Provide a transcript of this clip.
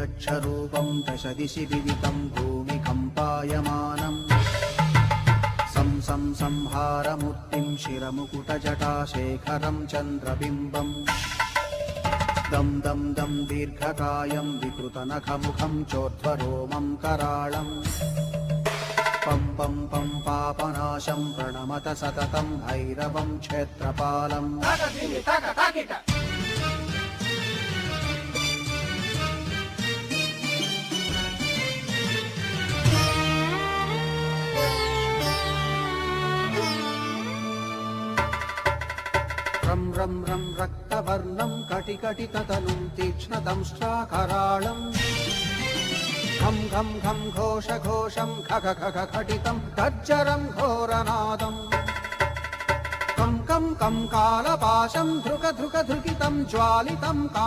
यक्षरूपं दश दिशि विदितं भूमिकम्पायमानम् सं सं संहारमूर्तिं शिरमुकुटजटाशेखरं चन्द्रबिम्बम् दं दं दं दीर्घकायं विकृतनखमुखं चोर्ध्वरोमं कराळम् पं पं पं पापनाशं प्रणमत सततं भैरवं क्षेत्रपालम् रं रं रं रक्तवर्णं कटिकटिततनुं तीक्ष्णदंष्ट्राकराळम् घं घं घं घोषघोषं खग खग खटितं तज्जरं घोरनादम् कं कं कं कालपाशं धृक धृक धृकितं ज्वालितं काम